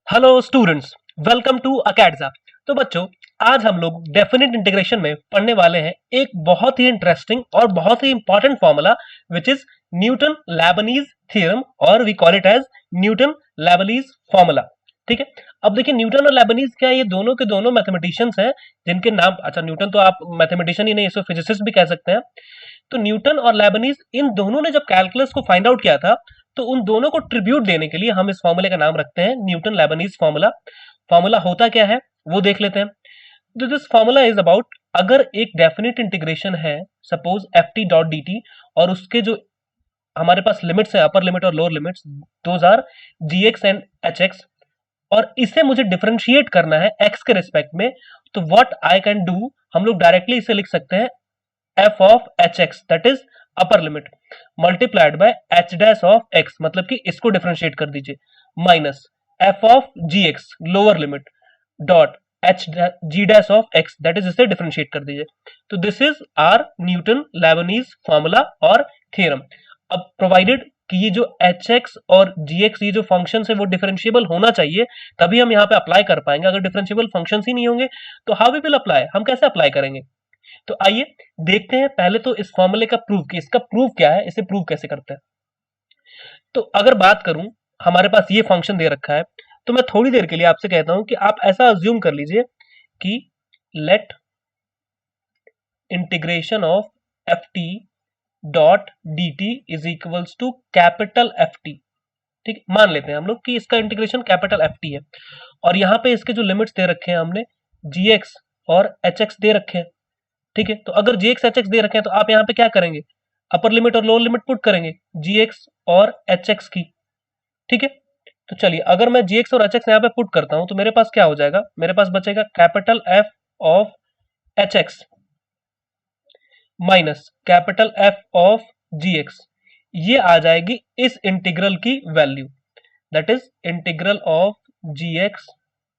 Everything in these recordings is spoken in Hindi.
हेलो स्टूडेंट्स, वेलकम टू अकेडजा। तो बच्चों, आज हम लोग डेफिनेट इंटीग्रेशन में पढ़ने वाले हैं एक बहुत ही इंटरेस्टिंग और बहुत ही important formula which is Newton Leibniz theorem, और we call it as Newton Leibniz formula. ठीक है। अब देखिए, न्यूटन और लैबनीज क्या है? ये दोनों के दोनों मैथमेटिशियंस हैं जिनके नाम, अच्छा न्यूटन तो आप मैथमेटिशियन ही नहीं, इसको फिजिसिस्ट भी कह सकते हैं। तो न्यूटन और लेबनीज, इन दोनों ने जब कैलकुलस को फाइंड आउट किया था, तो उन दोनों को ट्रिब्यूट देने के लिए हम इस फॉर्मूले का नाम रखते हैं न्यूटन लेबनीज फॉर्मूला। फॉर्मूला होता क्या है वो देख लेते हैं। तो दिस फॉर्मूला इज अबाउट, अगर एक डेफिनेट इंटीग्रेशन है, suppose F t dot d T, और उसके जो हमारे पास लिमिट्स है, अपर लिमिट और lower limits, those R G x and H x, और इसे मुझे डिफरेंशिएट करना है एक्स के रिस्पेक्ट में। तो व्हाट आई कैन डू, हम लोग डायरेक्टली इसे लिख सकते हैं f of h x, that is upper limit, multiplied by h dash of x, मतलब कि इसको डिफरेंशिएट कर दीजिए, minus f of g x lower limit dot h g dash of x, that is, इसे डिफरेंशिएट कर दीजिए। तो this is our Newton Leibniz formula और थ्योरम। अब प्रोवाइडेड कि ये जो एच एक्स और जी एक्स, ये जो फंक्शन है वो डिफरेंशिएबल होना चाहिए, तभी हम यहाँ पे अप्लाई कर पाएंगे। अगर डिफरेंशिएबल फंक्शन ही नहीं होंगे तो हाउ वी विल अप्लाई, हम कैसे अप्लाई करेंगे? तो आइए देखते हैं पहले तो इस फॉर्मूले का प्रूफ, कि इसका प्रूफ क्या है, इसे प्रूव कैसे करते हैं। तो अगर बात करूं, हमारे पास ये फंक्शन दे रखा है, तो मैं थोड़ी देर के लिए आपसे कहता हूं कि आप ऐसा अज्यूम कर लीजिए कि let integration of f t dot d t is equals to capital f t. ठीक, मान लेते हैं हम लोग कि इसका इंटीग्रेशन कैपिटल एफ टी है, और यहां पे इसके जो लिमिट्स दे रखे हैं हमने, जी एक्स और एच एक्स दे रखे हैं। ठीक है, तो अगर जी एक्स एच एक्स दे रखे हैं तो आप यहाँ पे क्या करेंगे, अपर लिमिट और लोअर लिमिट पुट करेंगे जी एक्स और एच एक्स की। ठीक है, तो चलिए, अगर मैं जी एक्स और एच एक्स यहाँ पे पुट करता हूं तो मेरे पास क्या हो जाएगा, मेरे पास बचेगा capital f of h x minus capital f of g x. ये आ जाएगी इस इंटीग्रल की value, that is integral of g x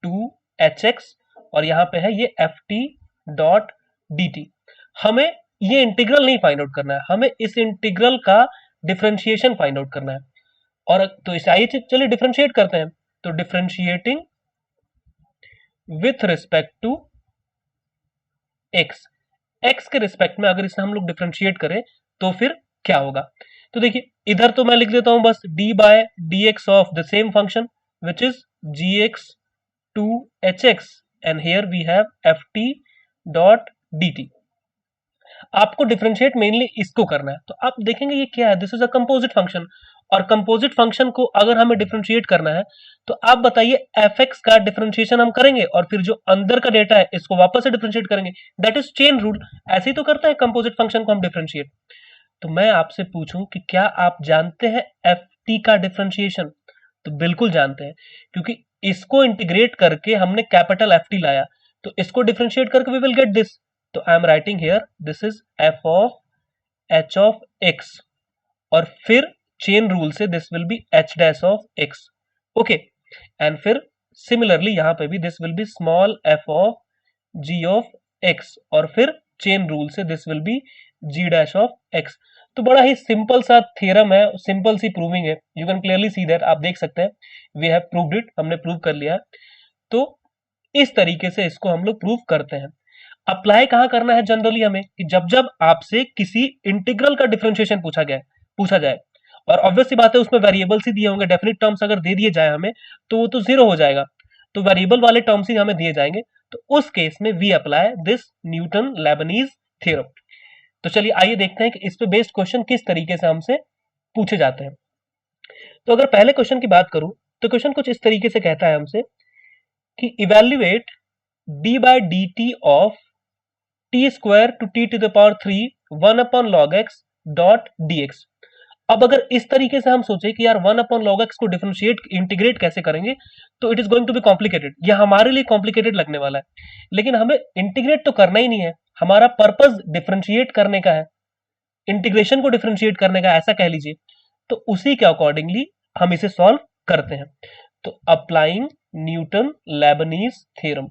to h x, और यहां पे है ये f t dot d t. हमें ये इंटीग्रल नहीं फाइंड आउट करना है, हमें इस इंटीग्रल का डिफरेंशिएशन फाइंड आउट करना है। और तो इसे आइए चलिए डिफरेंशिएट करते हैं। तो differentiating with respect to x, x के रिस्पेक्ट में अगर इसे हम लोग डिफरेंशिएट करें तो फिर क्या होगा। तो देखिए, इधर तो मैं लिख देता हूं बस d by d x of the same function which is g x to h x, and here we have f t dot d t. आपको डिफरेंशिएट मेनली इसको करना है। तो आप देखेंगे ये क्या है, this is a composite function, और कंपोजिट फंक्शन को अगर हमें डिफरेंशिएट करना है तो आप बताइए एफ एक्स का डिफरेंशिएशन हम करेंगे और फिर जो अंदर का डेटा है इसको वापस से डिफरेंशिएट करेंगे, दैट इज चेन रूल। ऐसे ही तो करता है कंपोजिट फंक्शन को हम डिफरेंशिएट। तो मैं आपसे पूछूं कि क्या आप जानते हैं एफ टी का डिफरेंशिएशन? तो बिल्कुल जानते हैं, क्योंकि इसको इंटीग्रेट करके हमने कैपिटल एफ टी लाया, तो इसको डिफरेंशिएट करके वी विल गेट दिस। तो I am writing here this is F of H of X, और फिर चेन रूल से this will be H dash of X. Okay, and फिर सिमिलरली यहां पे भी this will be small F of G of X, और फिर चेन रूल से this will be G dash of x. तो बड़ा ही सिंपल सा थ्योरम है, सिंपल सी प्रूविंग है, you can clearly see that, आप देख सकते हैं वी हैव प्रूव्ड इट, हमने प्रूव कर लिया है। तो इस तरीके से इसको हम लोग प्रूव करते हैं। अप्लाई कहां करना है जनरली हमें, कि जब जब आपसे किसी इंटीग्रल का डिफरेंशिएशन पूछा जाए, और ऑब्वियस सी बात है उसमें वेरिएबल्स ही दिए होंगे, डेफिनेट टर्म्स अगर दे दिए जाए हमें तो वो तो जीरो हो जाएगा, तो वेरिएबल वाले टर्म्स ही हमें दिए जाएंगे। तो उस केस में we apply this Newton Leibniz theorem. तो चलिए आइए देखते हैं कि इस पे बेस्ड क्वेश्चन किस तरीके से हमसे पूछे जाते हैं। तो अगर पहले क्वेश्चन की बात करूं, तो क्वेश्चन कुछ इस तरीके से कहता है हमसे कि evaluate d by d t of t square to t to the power three one upon log x dot d x. अब अगर इस तरीके से हम सोचे कि यार वन अपॉन लॉग एक्स को डिफरेंशिएट इंटीग्रेट कैसे करेंगे, तो it is going to be complicated, यह हमारे लिए कॉम्प्लिकेटेड लगने वाला है। लेकिन हमें इंटीग्रेट तो करना ही नहीं है, हमारा पर्पस डिफरेंशिएट करने का है, इंटीग्रेशन को डिफरेंशिएट करने का, ऐसा कह लीजिए। तो उसी के अकॉर्डिंगली हम इसे सॉल्व करते हैं। तो अप्लाइंग न्यूटन लेबनीज थ्योरम।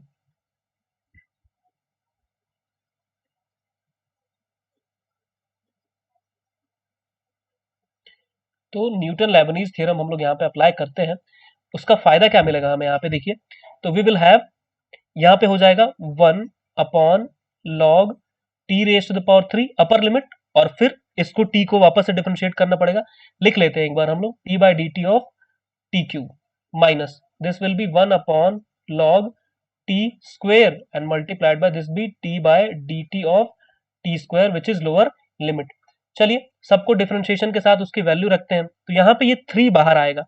तो न्यूटन लेबनीज थ्योरम हम लोग यहाँ पे अप्लाई करते हैं। उसका फायदा क्या मिलेगा हमें यहाँ पे देखिए, तो वी विल हैव, यहाँ पे हो जाएगा 1 upon log t raise to the power 3 upper limit, और फिर इसको t को वापस से डिफरेंशिएट करना पड़ेगा, लिख लेते हैं एक बार हम लोग, t by d t of t cube minus this will be 1 upon log t square and multiplied by this be t by d t of t square which is lower limit. चलिए सबको डिफरेंशिएशन के साथ उसकी वैल्यू रखते हैं, तो यहाँ पे ये 3 बाहर आएगा,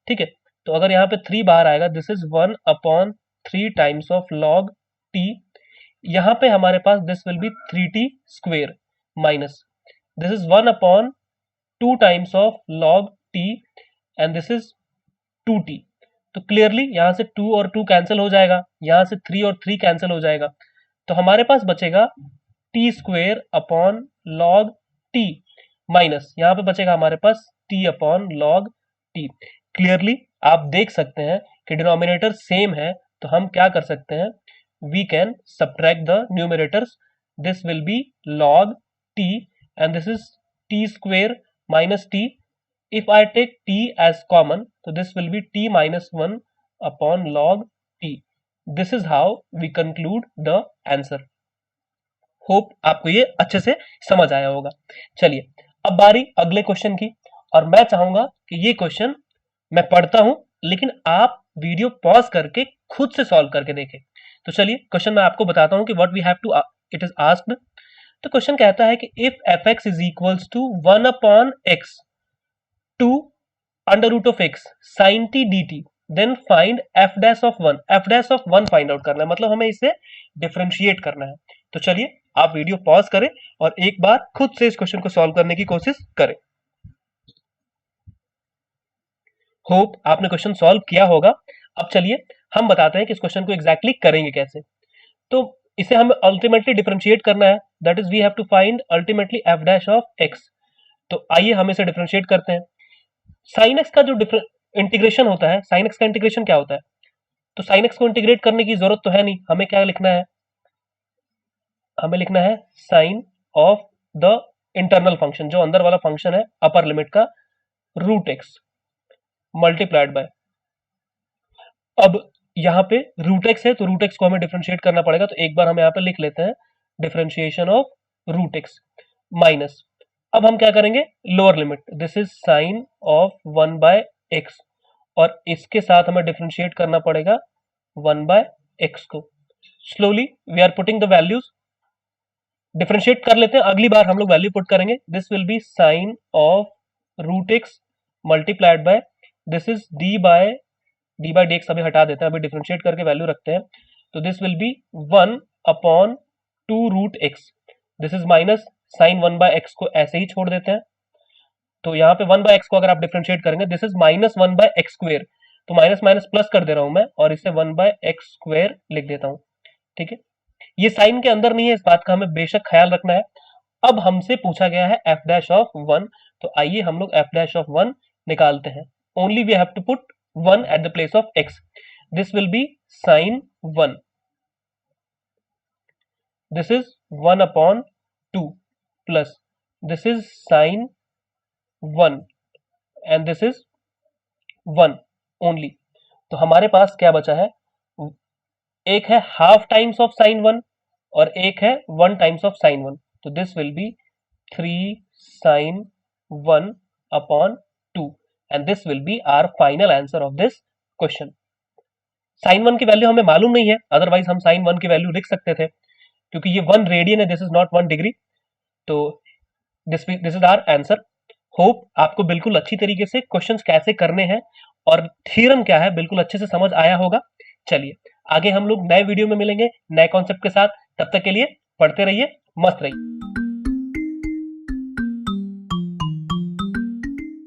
ठीक है। तो अगर यहाँ पे 3 बाहर आएगा, this is 1 upon 3 times of log t, यहाँ पे हमारे पास this will be 3t square minus this is 1 upon 2 times of log t and this is 2t। तो क्लियरली यहाँ से 2 और 2 कैंसिल हो जाएगा, यहाँ से 3 और 3 कैंसिल हो जाएगा, तो हमारे पास बचेगा t square upon log t minus यहाँ पे बचेगा हमारे पास t upon log t। Clearly आप देख सकते हैं कि डिनोमिनेटर सेम है, तो हम क्या कर सकते हैं, we can subtract the numerators, this will be log t and this is t square minus t. If I take t as common, so this will be t minus 1 upon log t. This is how we conclude the answer. Hope आपको ये अच्छे से समझ आया होगा। चलिए अब बारी अगले क्वेश्चन की, और मैं चाहूंगा कि ये क्वेश्चन मैं पढ़ता हूं लेकिन आप वीडियो पॉज करके खुद से सॉल्व करके देखें। तो चलिए क्वेश्चन मैं आपको बताता हूं कि what we have to, it is asked. तो क्वेश्चन कहता है कि if f x is equals to 1 upon x to under root of x sine t d t, then find f dash of 1। F dash of 1 find out करना है, मतलब हमें इसे डिफरेंशिएट करना है। तो चलिए आप वीडियो पॉज करें और एक बार खुद से इस क्वेश्चन को सॉल्व करने की कोशिश करें। होप आपने क्वेश्चन सॉल्व किया होगा। अब चलिए हम बताते हैं कि इस क्वेश्चन को एग्जैक्टली करेंगे कैसे। तो इसे हमें अल्टीमेटली डिफरेंशिएट करना है, that is we have to find ultimately f dash of x. तो आइए हम इसे डिफरेंशिएट करते हैं। साइन एक्स का जो इंटीग्रेशन होता है, साइन एक्स का इंटीग्रेशन क्या होता है, तो साइन एक्स को इंटीग्रेट करने की जरूरत तो है नहीं, हमें क्या लिखना है, हमें लिखना है sine of the internal function, जो अंदर वाला फंक्शन है अपर लिमिट का, रूट एक्स मल्टीप्लाइड बाय, अब यहाँ पे रूट एक्स है तो रूट एक्स को हमें डिफरेंशिएट करना पड़ेगा, तो एक बार हम यहाँ पे लिख लेते हैं differentiation of root x minus, अब हम क्या करेंगे, lower limit, this is sine of 1 by x, और इसके साथ हमें डिफरेंशिएट करना पड़ेगा 1 बाय एक्स को। Slowly we are putting the values, differentiate कर लेते हैं, अगली बार हम लोग वैल्यू पुट करेंगे, this will be sine of root x multiplied by, this is d by d x, अभी हटा देते हैं, अभी डिफरेंशिएट करके वैल्यू रखते हैं, तो this will be 1 upon 2 root x, this is minus sine 1 by x को ऐसे ही छोड़ देते हैं, तो यहाँ पे 1 बाय एक्स को अगर आप डिफरेंशिएट करेंगे, this is minus 1 by x square, तो माइनस माइनस प्लस कर दे रहा हूं मैं और इसे 1 बाय एक्स स्क्वेयर लिख देता हूं, ठीक है। ये साइन के अंदर नहीं है, इस बात का हमें बेशक ख्याल रखना है। अब हमसे पूछा गया है एफ डैश ऑफ 1, तो आइए हम लोग एफ डैश ऑफ 1 निकालते हैं। Only we have to put 1 at the place of x. This will be sine 1. This is 1 upon 2 plus this is sine 1 and this is 1 only. तो हमारे पास क्या बचा है, एक है हाफ टाइम्स ऑफ साइन 1 और एक है 1 टाइम्स ऑफ साइन 1, तो this will be 3 sine 1 upon 2 and this will be our final answer of this question. Sine 1 की वैल्यू हमें मालूम नहीं है, अदरवाइज हम साइन 1 की वैल्यू लिख सकते थे, क्योंकि ये 1 रेडियन है, दिस इज नॉट 1 डिग्री, तो this is our answer. Hope आपको बिल्कुल अच्छी तरीके से क्वेश्चंस कैसे करने हैं और थ्योरम क्या है बिल्कुल अच्छे से समझ आया होगा। चलिए आगे हम लोग नए वीडियो में मिलेंगे नए कॉन्सेप्ट के साथ, तब तक के लिए पढ़ते रहिए, मस्त रहिए।